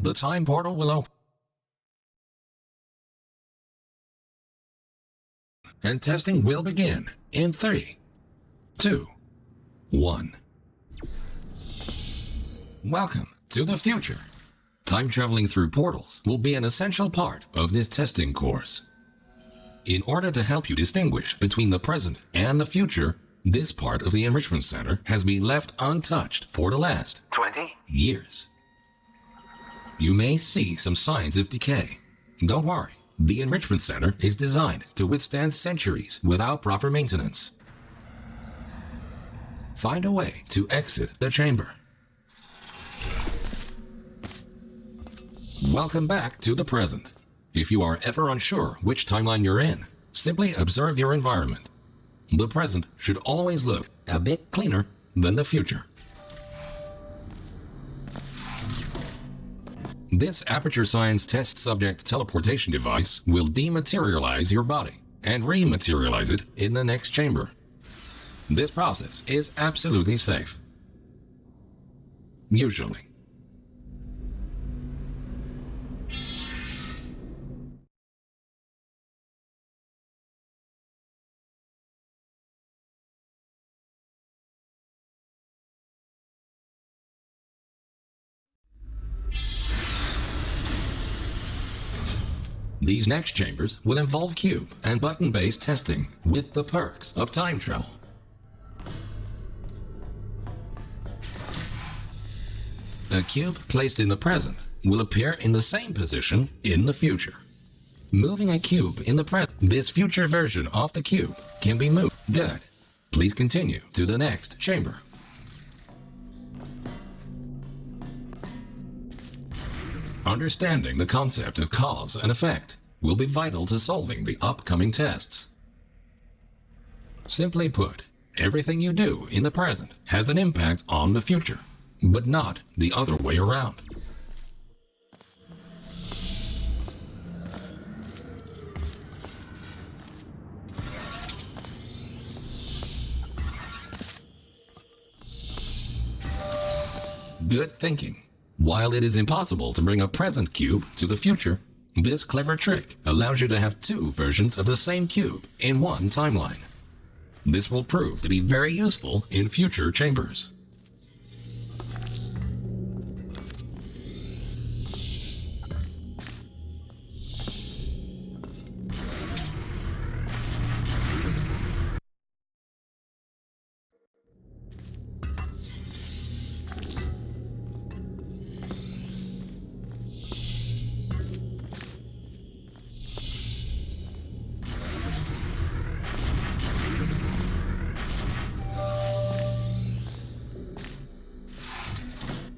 the time portal will open. And testing will begin in 3, 2, 1. Welcome to the future. Time traveling through portals will be an essential part of this testing course. In order to help you distinguish between the present and the future, this part of the Enrichment Center has been left untouched for the last 20 years. You may see some signs of decay. Don't worry, the Enrichment Center is designed to withstand centuries without proper maintenance. Find a way to exit the chamber. Welcome back to the present. If you are ever unsure which timeline you're in, simply observe your environment. The present should always look a bit cleaner than the future. This Aperture Science test subject teleportation device will dematerialize your body and rematerialize it in the next chamber. This process is absolutely safe. Usually. These next chambers will involve cube and button-based testing with the perks of time travel. A cube placed in the present will appear in the same position in the future. Moving a cube in the present, this future version of the cube can be moved. Good. Please continue to the next chamber. Understanding the concept of cause and effect will be vital to solving the upcoming tests. Simply put, everything you do in the present has an impact on the future, but not the other way around. Good thinking. While it is impossible to bring a present cube to the future, this clever trick allows you to have two versions of the same cube in one timeline. This will prove to be very useful in future chambers.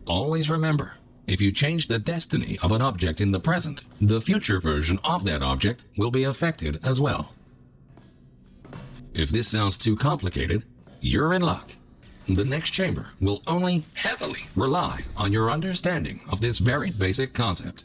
Always remember, if you change the destiny of an object in the present, the future version of that object will be affected as well. If this sounds too complicated, you're in luck. The next chamber will only heavily rely on your understanding of this very basic concept.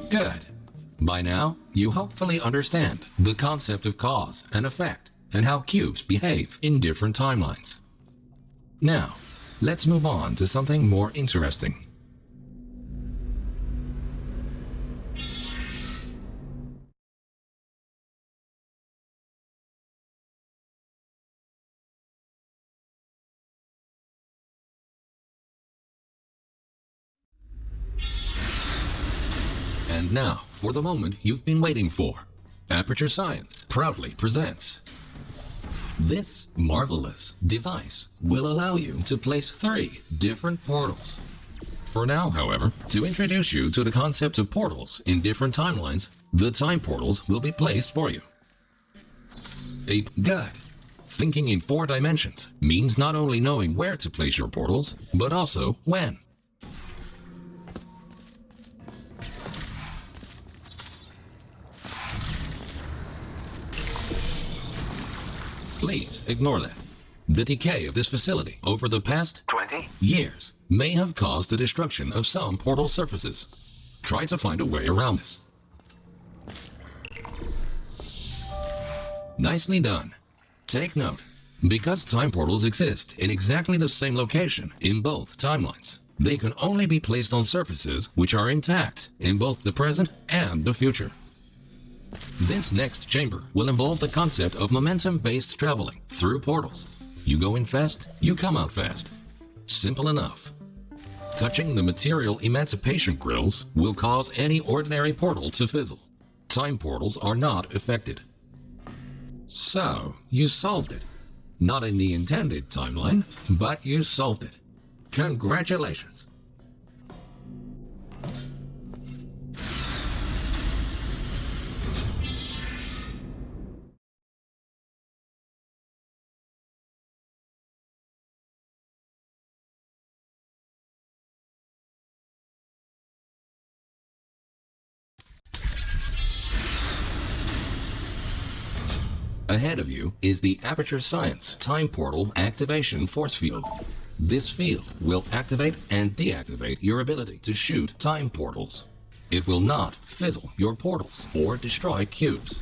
Good. By now, you hopefully understand the concept of cause and effect and how cubes behave in different timelines. Now, let's move on to something more interesting. And now, for the moment you've been waiting for, Aperture Science proudly presents. This marvelous device will allow you to place 3 different portals. For now, however, to introduce you to the concept of portals in different timelines, the time portals will be placed for you. Good. Thinking in 4 dimensions means not only knowing where to place your portals, but also when. Please ignore that. The decay of this facility over the past 20 years may have caused the destruction of some portal surfaces. Try to find a way around this. Nicely done. Take note, because time portals exist in exactly the same location in both timelines, they can only be placed on surfaces which are intact in both the present and the future. This next chamber will involve the concept of momentum-based traveling through portals. You go in fast, you come out fast. Simple enough. Touching the material emancipation grills will cause any ordinary portal to fizzle. Time portals are not affected. So, you solved it. Not in the intended timeline, but you solved it. Congratulations. Ahead of you is the Aperture Science Time Portal Activation Force Field. This field will activate and deactivate your ability to shoot time portals. It will not fizzle your portals or destroy cubes.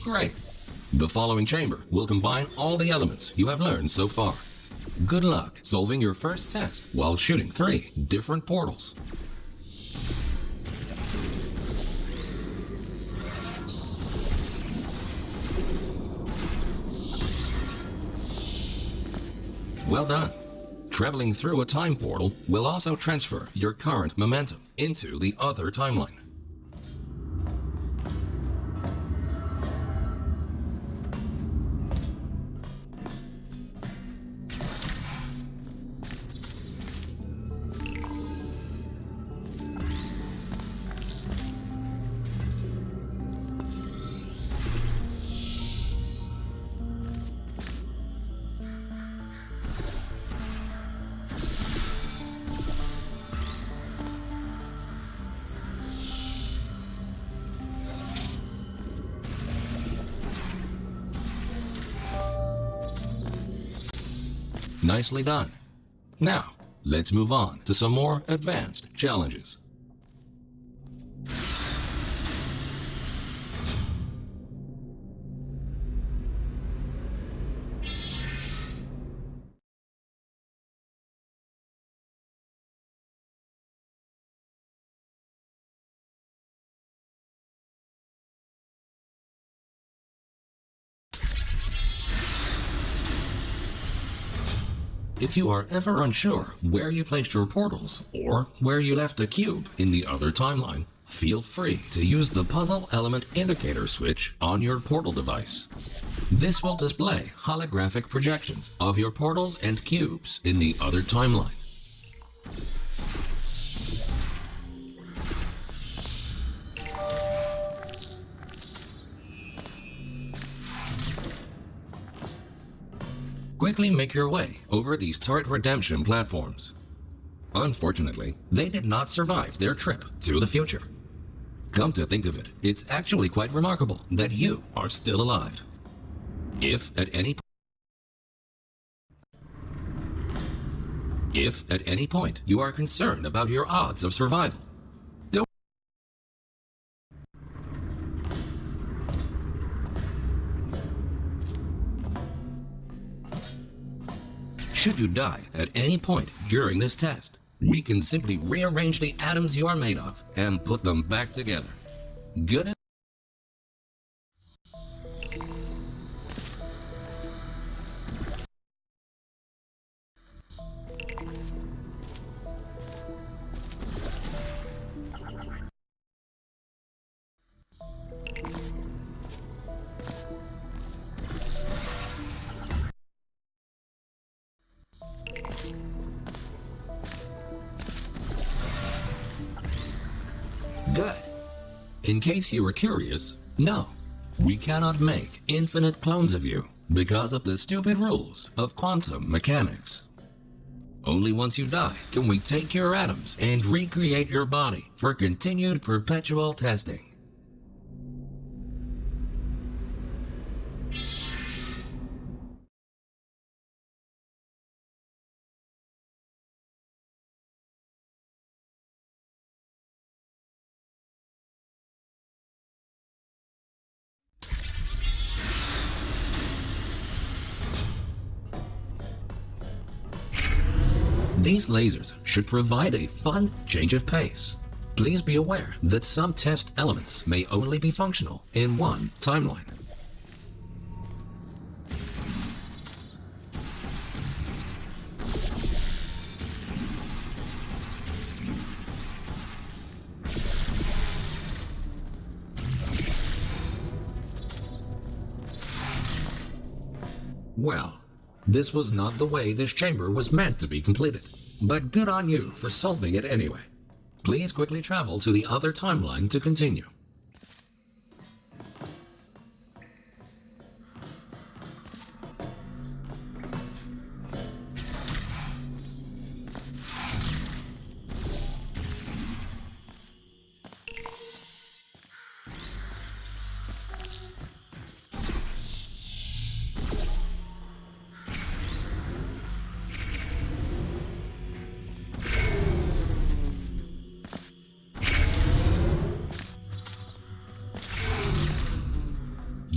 Great! The following chamber will combine all the elements you have learned so far. Good luck solving your first test while shooting 3 different portals. Well done. Traveling through a time portal will also transfer your current momentum into the other timeline. Nicely done. Now, let's move on to some more advanced challenges. If you are ever unsure where you placed your portals or where you left a cube in the other timeline, feel free to use the puzzle element indicator switch on your portal device. This will display holographic projections of your portals and cubes in the other timeline. Quickly make your way over these turret redemption platforms. Unfortunately, they did not survive their trip to the future. Come to think of it, it's actually quite remarkable that you are still alive. If at any point you are concerned about your odds of survival, don't. Should you die at any point during this test, we can simply rearrange the atoms you are made of and put them back together. Good. Good. In case you were curious, no, we cannot make infinite clones of you. because of the stupid rules of quantum mechanics. Only once you die can we take your atoms and recreate your body for continued perpetual testing. These lasers should provide a fun change of pace. Please be aware that some test elements may only be functional in one timeline. Well, this was not the way this chamber was meant to be completed, but good on you for solving it anyway. Please quickly travel to the other timeline to continue.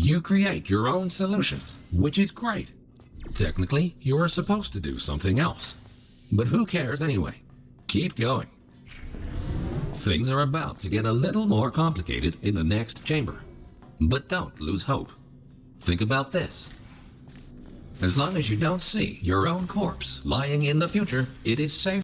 You create your own solutions, which is great. Technically, you're supposed to do something else. But who cares anyway? Keep going. Things are about to get a little more complicated in the next chamber. But don't lose hope. Think about this. As long as you don't see your own corpse lying in the future, it is safe.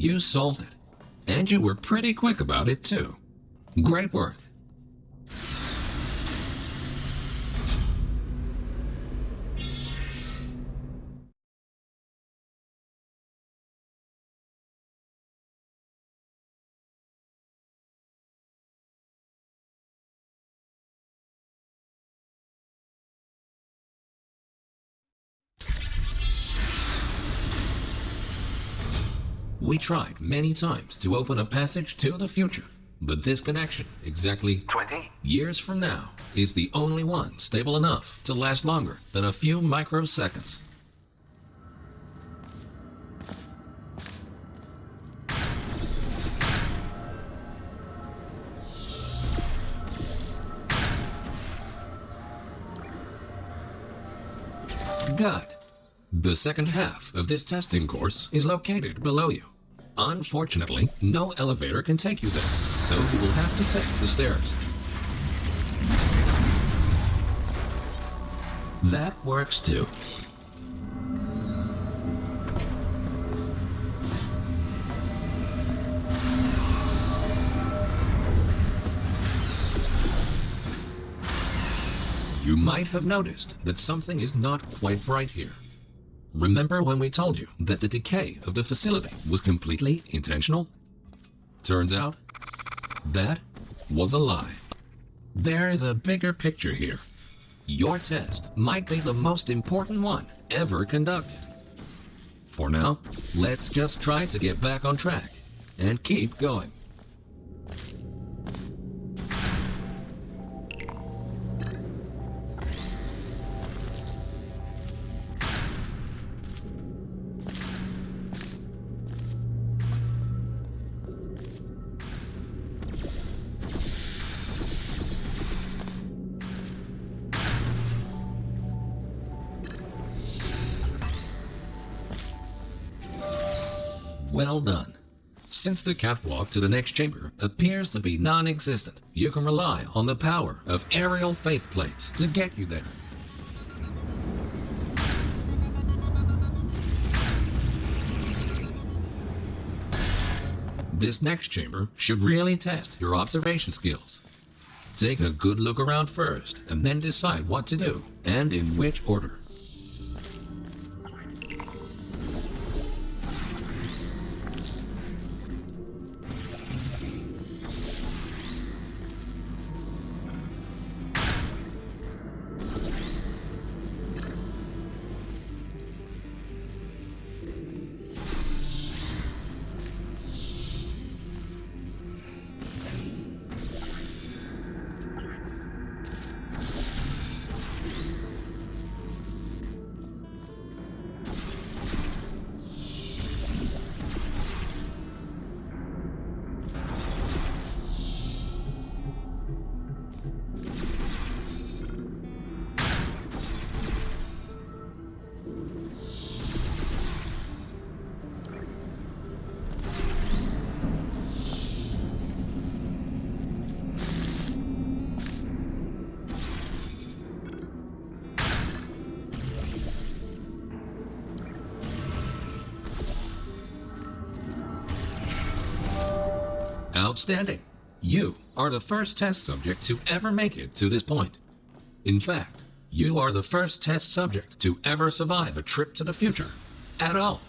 You solved it. And you were pretty quick about it, too. Great work. We tried many times to open a passage to the future, but this connection, exactly 20 years from now, is the only one stable enough to last longer than a few microseconds. Good. The second half of this testing course is located below you. Unfortunately, no elevator can take you there, so you will have to take the stairs. That works too. You might have noticed that something is not quite right here. Remember when we told you that the decay of the facility was completely intentional? Turns out, that was a lie. There is a bigger picture here. Your test might be the most important one ever conducted. For now, let's just try to get back on track and keep going. Well done. Since the catwalk to the next chamber appears to be non-existent, you can rely on the power of aerial faith plates to get you there. This next chamber should really test your observation skills. Take a good look around first, and then decide what to do, and in which order. Outstanding! You are the first test subject to ever make it to this point. In fact, you are the first test subject to ever survive a trip to the future at all.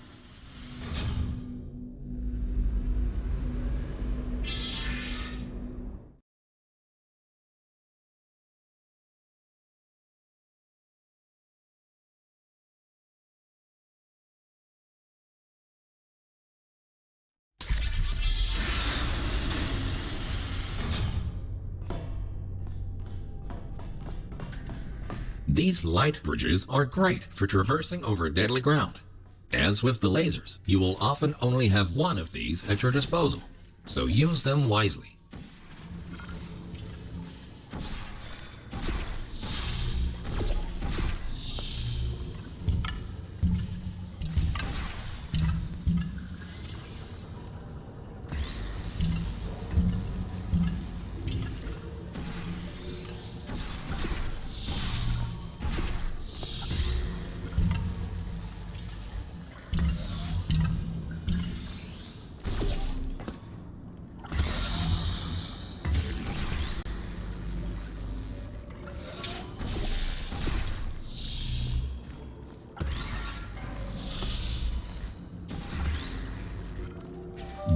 These light bridges are great for traversing over deadly ground. As with the lasers, you will often only have one of these at your disposal, so use them wisely.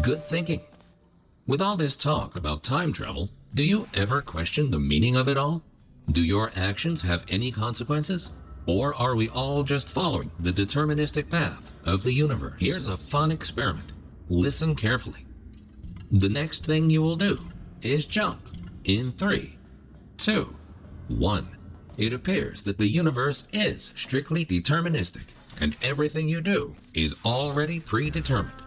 Good thinking. With all this talk about time travel, do you ever question the meaning of it all? Do your actions have any consequences? Or are we all just following the deterministic path of the universe? Here's a fun experiment. Listen carefully. The next thing you will do is jump in 3, 2, 1. It appears that the universe is strictly deterministic, and everything you do is already predetermined.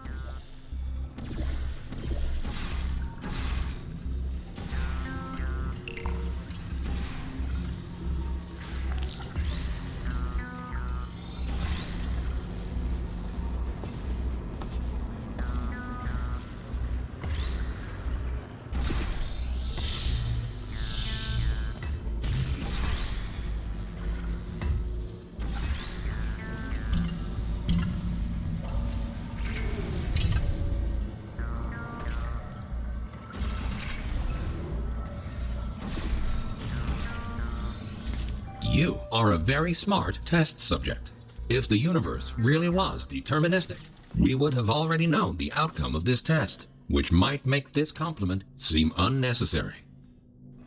You are a very smart test subject. If the universe really was deterministic, we would have already known the outcome of this test, which might make this compliment seem unnecessary.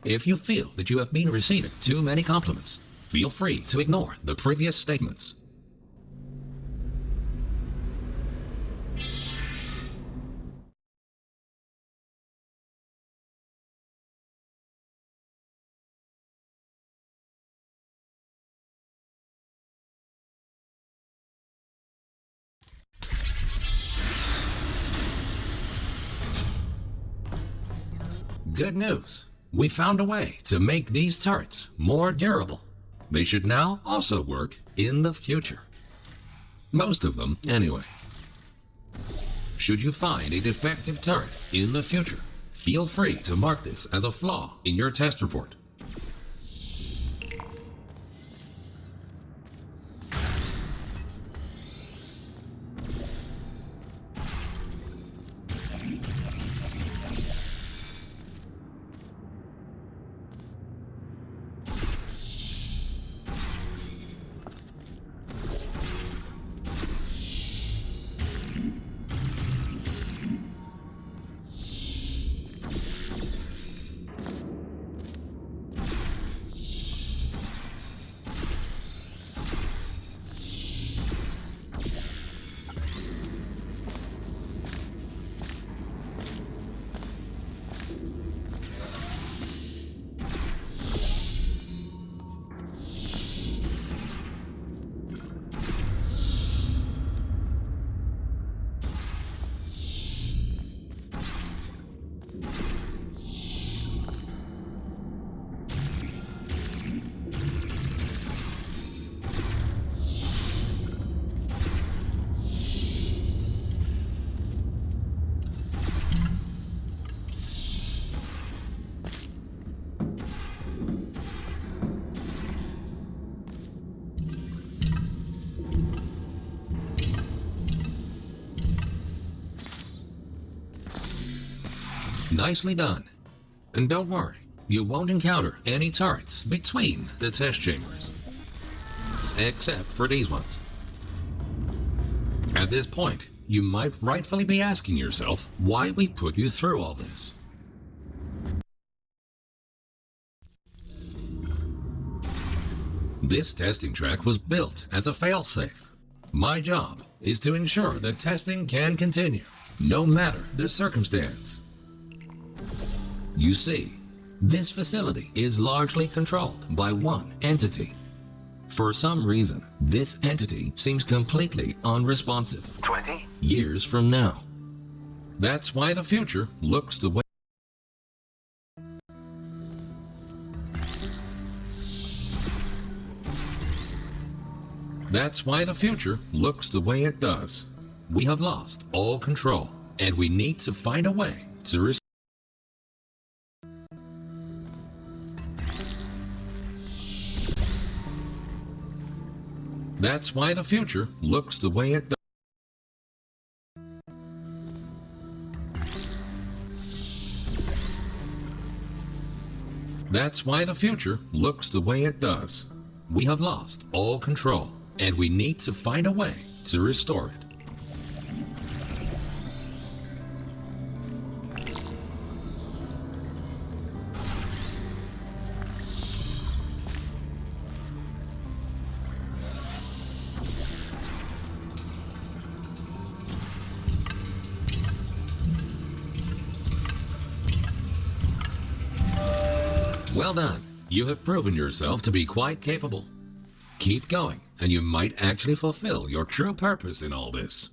If you feel that you have been receiving too many compliments, feel free to ignore the previous statements. Good news! We found a way to make these turrets more durable. They should now also work in the future. Most of them, anyway. Should you find a defective turret in the future, feel free to mark this as a flaw in your test report. Nicely done. And don't worry, you won't encounter any turrets between the test chambers. Except for these ones. At this point, you might rightfully be asking yourself why we put you through all this. This testing track was built as a failsafe. My job is to ensure that testing can continue, no matter the circumstance. You see, this facility is largely controlled by one entity. For some reason, this entity seems completely unresponsive 20 years from now. That's why the future looks the way. That's why the future looks the way it does. We have lost all control, and we need to find a way to restore. That's why the future looks the way it does. That's why the future looks the way it does. We have lost all control, and we need to find a way to restore it. Well done. You have proven yourself to be quite capable. Keep going, and you might actually fulfill your true purpose in all this.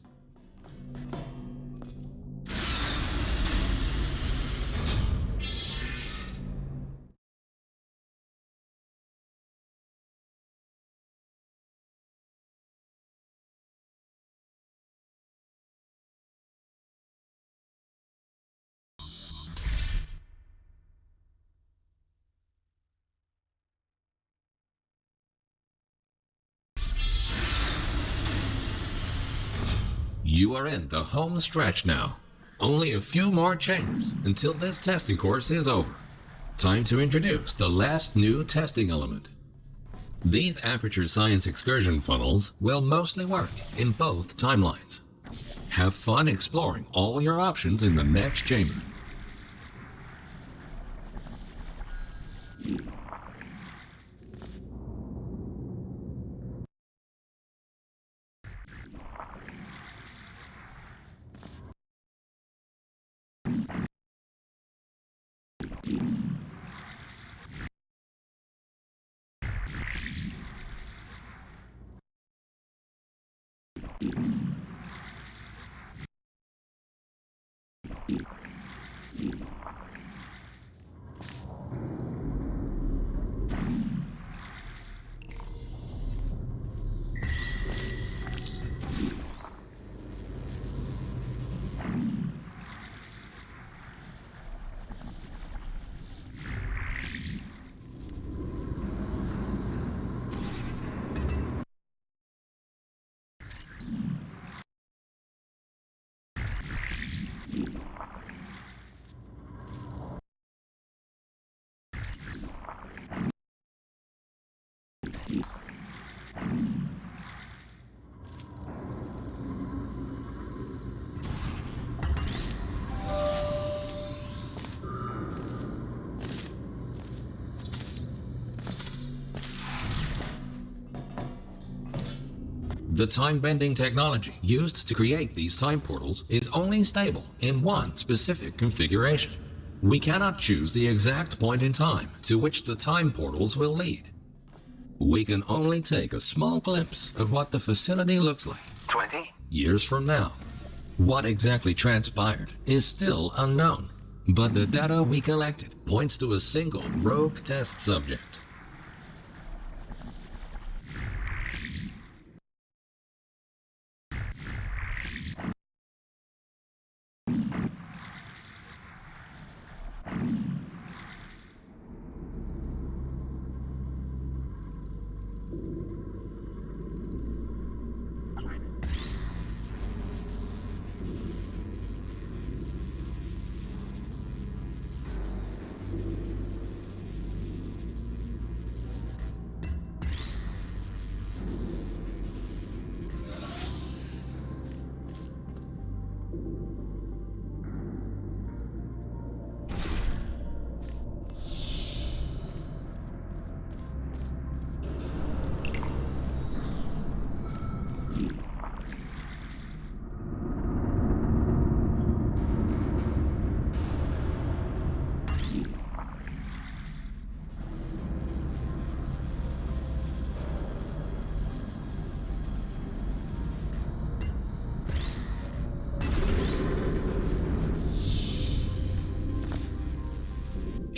You are in the home stretch now. Only a few more chambers until this testing course is over. Time to introduce the last new testing element. These Aperture Science excursion funnels will mostly work in both timelines. Have fun exploring all your options in the next chamber. The time-bending technology used to create these time portals is only stable in one specific configuration. We cannot choose the exact point in time to which the time portals will lead. We can only take a small glimpse of what the facility looks like 20 years from now. What exactly transpired is still unknown, but the data we collected points to a single rogue test subject.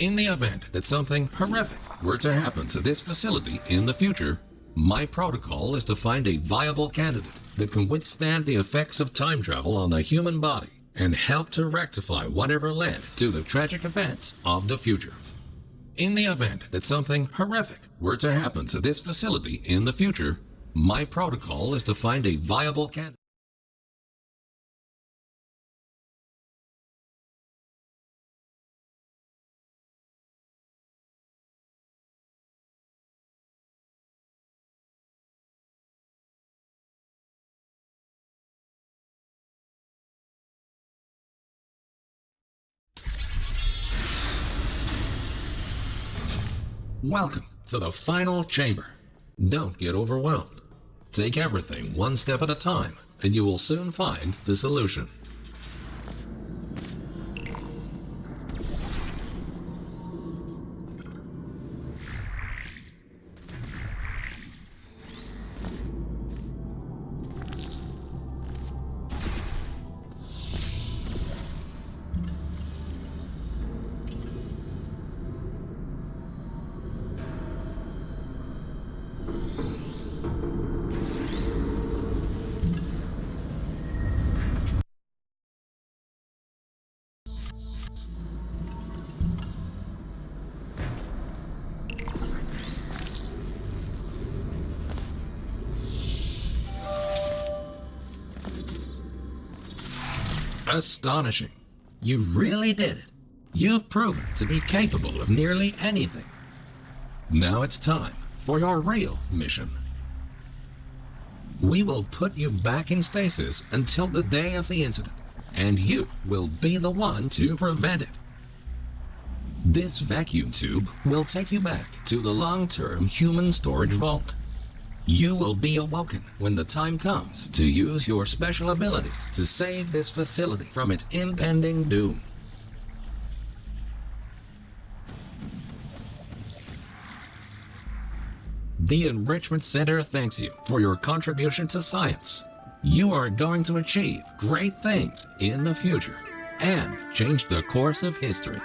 In the event that something horrific were to happen to this facility in the future, my protocol is to find a viable candidate that can withstand the effects of time travel on the human body and help to rectify whatever led to the tragic events of the future. In the event that something horrific were to happen to this facility in the future, my protocol is to find a viable candidate. Welcome to the final chamber. Don't get overwhelmed. Take everything one step at a time, and you will soon find the solution. Astonishing. You really did it. You've proven to be capable of nearly anything. Now it's time for your real mission. We will put you back in stasis until the day of the incident, and you will be the one to prevent it. This vacuum tube will take you back to the long-term human storage vault. You will be awoken when the time comes to use your special abilities to save this facility from its impending doom. The Enrichment Center thanks you for your contribution to science. You are going to achieve great things in the future and change the course of history.